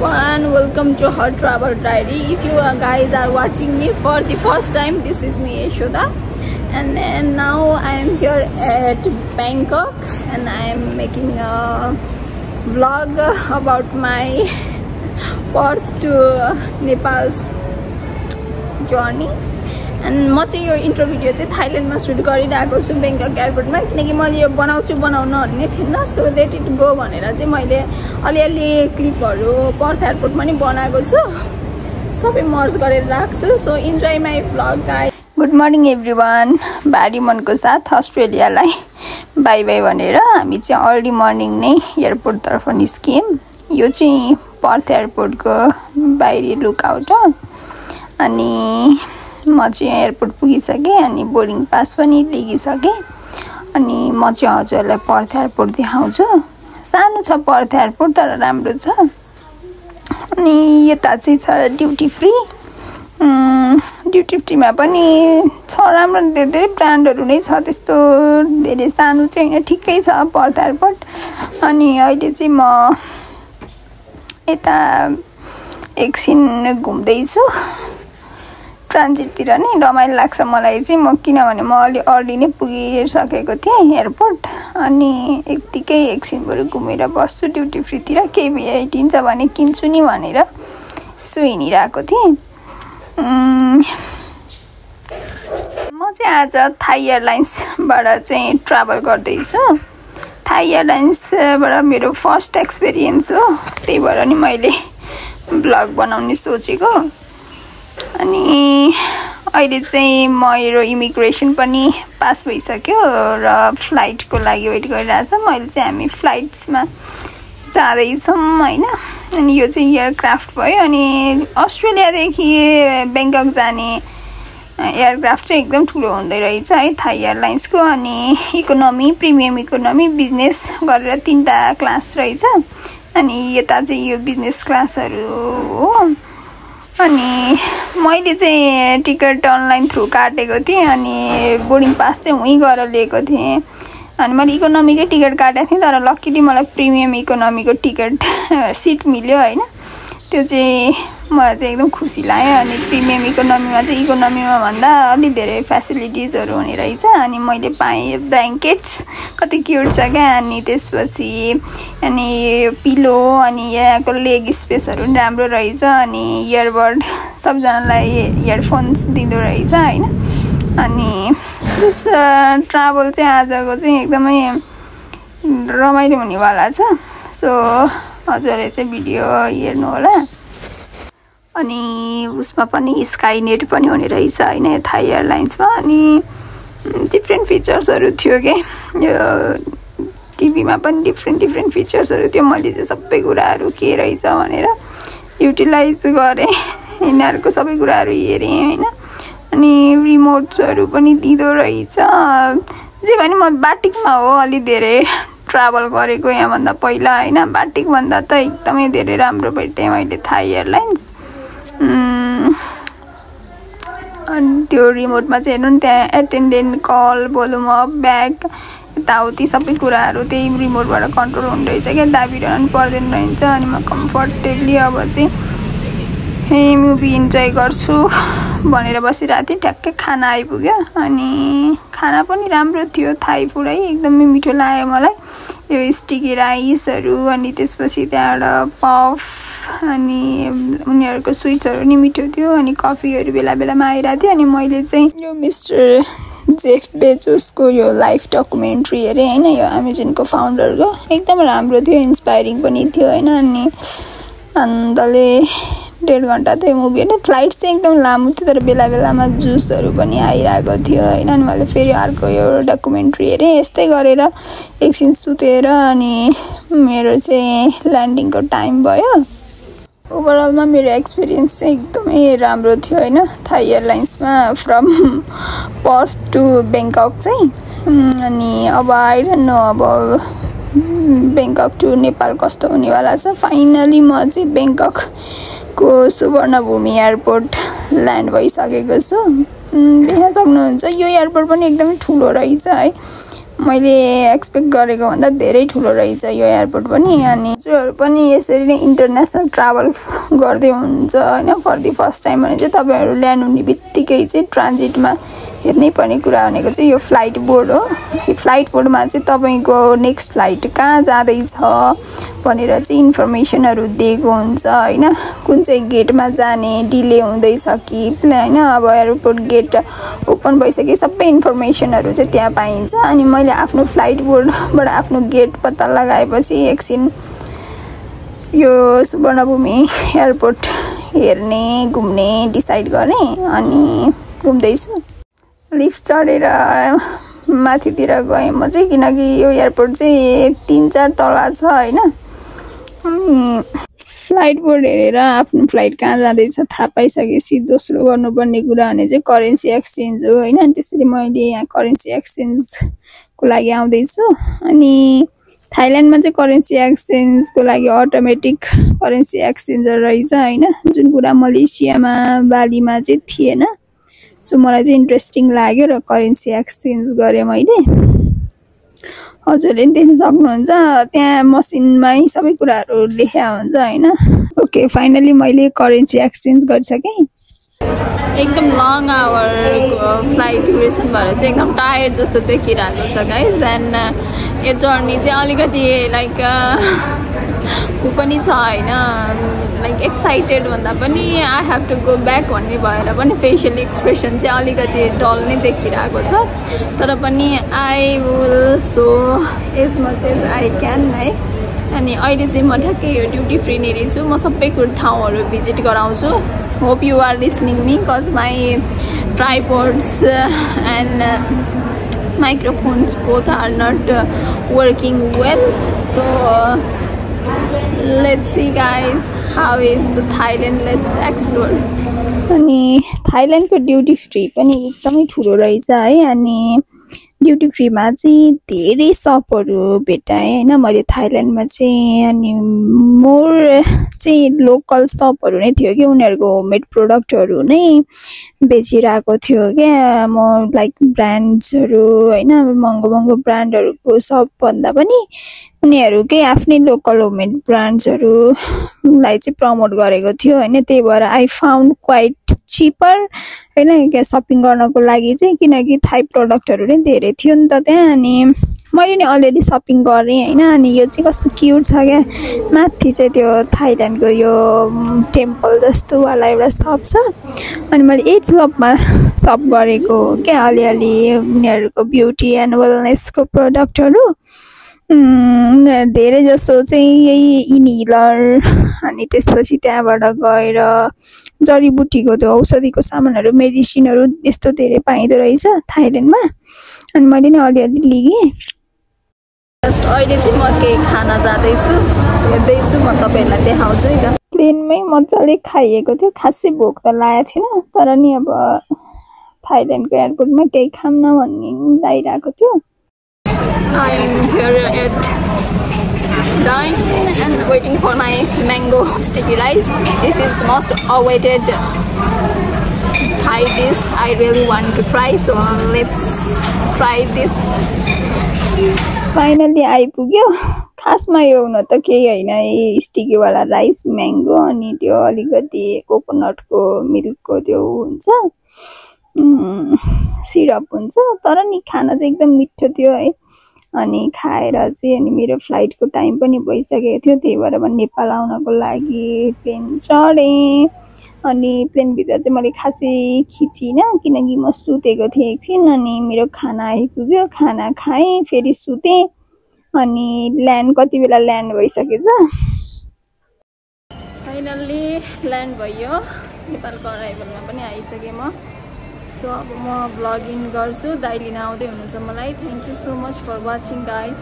everyone, welcome to her travel diary. If you guys are watching me for the first time, this is me Yashoda, and now I am here at Bangkok and I am making a vlog about my path to Nepal's journey. And म चाहिँ यो intro video चाहिँ थाइल्यान्डमा suit गरिरहेको छु बेंगकक एयरपोर्टमा, किनकि मैले यो बनाउन भन्ने थिएन, सो लेट इट गो भनेर चाहिँ मैले अलिअलि क्लिपहरु पर्थ एयरपोर्टमा नि बनाएको छु, सबै मर्ज गरेर राख्छु. So enjoy my vlog guys. Good morning everyone. भारी मनको साथ अस्ट्रेलियालाई बाइ बाइ भनेर हामी चाहिँ अर्ली मर्निङ नै एयरपोर्ट तर्फ निस्कियौं. यो चाहिँ पर्थ एयरपोर्टको बाहिरी लुकआउट हो. अनि म चाहिँ एयरपोर्ट पुगिसके अनि बोर्डिङ पास पनि लिइसके. अनि म चाहिँ हजुरलाई पर्थ एयरपोर्ट देखाउँछु. सानो छ पर्थ एयरपोर्ट तर राम्रो छ. अनि यता चाहिँ छ ड्युटी फ्री. ड्युटी फ्रीमा पनि छ राम्रो धेरै ब्रान्डहरु नै छ, त्यस्तो धेरै सानो चाहिँ हैन, ठिकै छ पर्थ एयरपोर्ट. अनि अहिले चाहिँ म यता एकछिन घुम्दै छु ट्रान्जिटतिर नै. रमाइलो लाग्छ मलाई चाहिँ, म किनभने म अलि अर्ली नै पुगिसकेको थिएँ एयरपोर्ट. अनि यतिकै एकछिन बरु घुमेर बस्छु ड्युटी फ्रीतिर, केही भेटिन्छ भने किन्छु नि भनेर यसो हिँडिरहेको थिएँ. म चाहिँ आज थाई एयरलाइन्सबाट चाहिँ ट्राभल गर्दैछु. थाई एयरलाइन्सबाट मेरो फर्स्ट एक्सपिरियन्स हो, त्यही भएर नि मैले ब्लग बनाउने सोचेको. अनि अहिले चाहिँ मेरो इमिग्रेसन पनि पास भइसक्यो र फ्लाइटको लागि वेट गरिरहेछ. मैले चाहिँ हामी फ्लाइट्समा जाँदैछौँ हैन. अनि यो चाहिँ एयरक्राफ्ट भयो. अनि अस्ट्रेलियादेखि बेंगकक जाने एयरक्राफ्ट चाहिँ एकदम ठुलो हुँदै रहेछ है थाई एयरलाइन्सको. अनि इकोनोमी, प्रिमियम इकोनोमी, बिजनेस गरेर तीनटा क्लास रहेछ. अनि यता चाहिँ यो बिजनेस क्लासहरु हो. अनि मैले चाहिँ टिकट अनलाइन थ्रु काटेको थिएँ. अनि बोर्डिङ पास चाहिँ उही गएर लिएको थिएँ. अनि मैले इकोनोमीकै टिकट काटेको थिएँ, तर लक्कीली मलाई प्रिमियम इकोनोमीको टिकट सिट मिल्यो हैन. त्यो चाहिँ मलाई चाहिँ एकदम खुसी लाग्यो. अनि प्रिमियम इकोनोमीमा चाहिँ इकोनोमीमा भन्दा अलि धेरै फ्यासिलिटिजहरु हुने रहेछ. अनि मैले पाएँ ब्ल्याङ्केट्स कति क्युट छ क्या. अनि त्यसपछि अनि पिलो, अनि यहाँको लेग स्पेसहरु पनि राम्रो रहेछ. अनि इयरबड सबजनालाई इयरफोन्स दिँदो रहेछ हैन. अनि त्यस ट्राभल चाहिँ आजको चाहिँ एकदमै रमाइलो हुनेवाला छ. सो हजुरले चाहिँ भिडियो हेर्नु होला. अनि उसमा पनि स्काई नेट पनि हुने रहेछ हैन थाई एयरलाइन्समा. अनि डिफ्रेन्ट फिचर्सहरु थियो के, यो टिभीमा पनि डिफ्रेन्ट फिचर्सहरु थियो. मैले चाहिँ सबै कुराहरु के रहेछ भनेर युटिलाइज गरे, यिनीहरुको सबै कुराहरु हेरे हैन. अनि रिमोट्सहरु पनि दिदो रहेछ. जे भने म बाटिकमा हो अलि धेरै ट्राभल गरेको यहाँ भन्दा पहिला हैन. बाटिक भन्दा त एकदमै धेरै राम्रो भेटे मैले थाई एयरलाइन्स. अनि त्यो रिमोटमा चाहिँ हेर्नु नि, त्यहाँ attendant, call, volume off, back, यताउति सबै कुराहरु त्यही रिमोटबाट कन्ट्रोल हुँदो रहेछ क्या. दाबिरहनु पर्दैन रहन्छ. अनि म कम्फर्टेबली अब चाहिँ मुभी इन्जोय गर्छु भनेर बसिरहेको थिएँ. ट्याक्कै खाना आइपुग्यो. अनि खाना पनि राम्रो थियो, थाई फुड है, एकदमै मिठो लाग्यो मलाई. यो स्टिकी राइसहरु, अनि त्यसपछि त्यहाँबाट पफ, अनि उनीहरुको स्वीट्सहरु नि मिठो थियो. अनि कफीहरु बेला बेलामा आइरहेको थियो. अनि मैले चाहिँ यो मिस्टर जेफ बेजोसको यो लाइफ डकुमेन्ट्री हेरेँ हैन, यो अमेजनको फाउन्डरको. एकदम राम्रो थियो, इन्स्पायरिङ पनि थियो हैन. अनि अन्तले 1.5 घण्टा थियो मुभी हैन. फ्लाइट चाहिँ एकदम लामो थियो, तर बेला बेलामा जुसहरु पनि आइरहेको थियो हैन. अनि मैले फेरि अर्को यो डकुमेन्ट्री हेरेँ. यस्तै गरेर एकछिन सुतेर अनि मेरो चाहिँ ल्यान्डिङको टाइम भयो. ओभरअलमा मेरो एक्सपिरियन्स चाहिँ एकदमै राम्रो थियो हैन थाई एयरलाइन्समा फ्रम पर्थ टु बेंगकक चाहिँ. अनि अब आई डोन्ट नो अब बेंगकक टु नेपाल कस्तो हुनेवाला छ. फाइनली म चाहिँ बेंगककको सुवर्णभूमि एयरपोर्ट ल्यान्ड भइसकेको छु. देख्न सक्नुहुन्छ यो एयरपोर्ट पनि एकदमै ठुलो रहेछ है. मैले एक्सपेक्ट गरेको भन्दा धेरै ठुलो रहेछ यो एयरपोर्ट पनि। अनि जोहरू पनि यसरी नै इन्टरनेसनल ट्राभल गर्दै हुनुहुन्छ हैन फर द फर्स्ट टाइम भने चाहिँ तपाईहरु ल्यान्ड हुने बित्तिकै चाहिँ ट्रान्जिटमा हेर्नै पर्ने कुरा भनेको चाहिँ यो फ्लाइट बोर्ड हो। यो फ्लाइट बोर्डमा चाहिँ तपाईको नेक्स्ट फ्लाइट कहाँ जाँदै छ भनेर चाहिँ इन्फर्मेसनहरु दिएको हुन्छ हैन। कुन चाहिँ गेटमा जाने, डिले हुँदैछ कि हैन, अब एयरपोर्ट गेट ओपन भइसके सबै इन्फर्मेसनहरु चाहिँ त्यहाँ पाइन्छ। अनि मैले आफ्नो फ्लाइट बोर्डबाट आफ्नो गेट पत्ता लगाएपछि एकछिन यो सुवर्णभूमि एयरपोर्ट हेर्ने घुम्ने डिसाइड गरे अनि घुम्दैछु। लिफ्ट चढेर माथितिर गएँ म चाहिँ, किनकि यो एयरपोर्ट चाहिँ 3-4 तला छ हैन। अनि फ्लाइट बोर्ड हेरेर आफ्नो फ्लाइट कहाँ जाँदैछ थाहा पाइसकेपछि दोस्रो गर्नुपर्ने कुरा भने चाहिँ करेन्सी एक्सचेन्ज हो हैन। त्यसैले मैले यहाँ करेन्सी एक्सचेन्जको लागि आउँदैछु। अनि थाइल्यान्डमा चाहिँ करेन्सी एक्सचेन्जको लागि अटोमेटिक करेन्सी एक्सचेन्जर रहेछ हैन, जुन कुरा मलेसियामा बालीमा चाहिँ थिएन। सो मलाई चाहिँ इन्ट्रेस्टिङ लाग्यो र करेन्सी एक्सचेन्ज गरे मैले। हजुरले देख्न सक्नुहुन्छ त्यहाँ मसिनमै सबै कुराहरु लेख्या हुन्छ हैन। ओके फाइनली मैले करेन्सी एक्सचेन्ज गरिसके। एकदम लङ आवरको फ्लाइट ड्युरेसन भएर चाहिँ एकदम टायर्ड जस्तो देखिरहेको छ गाइस। एन्ड यो जर्नी चाहिँ अलिकति लाइक उ पनि छ हैन, लाइक एक्साइटेड भन्दा पनि I have to go back भन्ने भएर पनि फेसियल एक्सप्रेसन चाहिँ अलिकति डल नै देखिरहेको छ। तर पनि I will so as much as I can है। अनि अहिले चाहिँ म ठ्याक्कै यो ड्युटी फ्री नेरी छु। म सबै ठाउँहरु भिजिट गराउँछु। Hope you are listening me cause my tripods and microphones both are not working well. So let's see guys, how is the Thailand, let's explore. अनि थाइल्यान्डको ड्युटी फ्री पनि एकदमै ठुलो रहेछ है। अनि ड्युटी फ्रीमा चाहिँ धेरै सपहरु भेटाएँ हैन मैले थाइल्यान्डमा चाहिँ। अनि मोर चाहिँ लोकल सपहरु नै थियो कि उनीहरुको होममेड प्रोडक्टहरु नै बेचिरहेको थियो क्या। म लाइक ब्रान्ड्सहरु हैन, महँगो ब्रान्डहरुको सप भन्दा पनि उनीहरुकै आफ्नै लोकल होममेड ब्रान्ड्सहरुलाई चाहिँ प्रमोट गरेको थियो हैन। त्यही भएर आई फाउन्ड क्वाइट चिपर हैन शपिङ गर्नको लागि चाहिँ, किनकि थाई प्रोडक्टहरु नै धेरै थियो नि त त्यहाँ। अनि मैले नि अलरेडी शपिङ गरे हैन। अनि यो चाहिँ कस्तो क्यूट छ क्या, माथि चाहिँ त्यो थाइल्यान्डको यो टेम्पल जस्तो वाला एउटा शप छ। अनि मैले यही शपमा शप गरेको हो क्या अलिअलि उनीहरुको ब्युटी एन्ड वेलनेसको प्रोडक्टहरु। धेरै जसो चाहिँ यही इनहिलर अनि त्यसपछि त्यहाँबाट गएर जडीबुटीको त्यो औषधिको सामानहरु मेडिसिनहरु यस्तो धेरै पाइँदो रहेछ थाइल्यान्डमा। अनि मैले नि अलिअलि लिएँ। अहिले चाहिँ म केही खाना जाँदैछु, हेर्दैछु, म तपाईहरुलाई देखाउँछु है त। प्लेनमै मजाले खाइएको थियो, खासै भोक त लागेको थिएन। तर नि अब थाइल्यान्डको एयरपोर्टमा केही खाम न भन्ने लागिरहेको थियो। I am here at Dine and waiting for my mango sticky rice. This is the most awaited Thai dish I really want to try, so let's try this. Finally आइपुग्यो। खासमा यो हुन त केही हैन, स्टिकी वाला राइस, म्याङ्गो अनि त्यो अलिकति कोकोनटको मिल्कको त्यो हुन्छ सिरप हुन्छ। तर नि खाना चाहिँ एकदम मिठो थियो है। अनि खाएर चाहिँ अनि मेरो फ्लाइटको टाइम पनि भइसकेको थियो। त्यही भएर म नेपाल आउनको लागि प्लेन चढेँ। अनि प्लेन भित्र चाहिँ मैले खासै खिचिन किनकि म सुतेको थिएँ एकछिन। अनि मेरो खाना आइपुग्यो, खाना खाएँ, फेरि सुतेँ। अनि ल्यान्ड कति बेला ल्यान्ड भइसकेछ। फाइनल्ली ल्यान्ड भयो, नेपालको अराइभलमा पनि आइसकेँ म। सो अब म ब्लगिङ गर्छु, दाइ लिन आउँदै हुनुहुन्छ मलाई। Thank you so much for watching guys.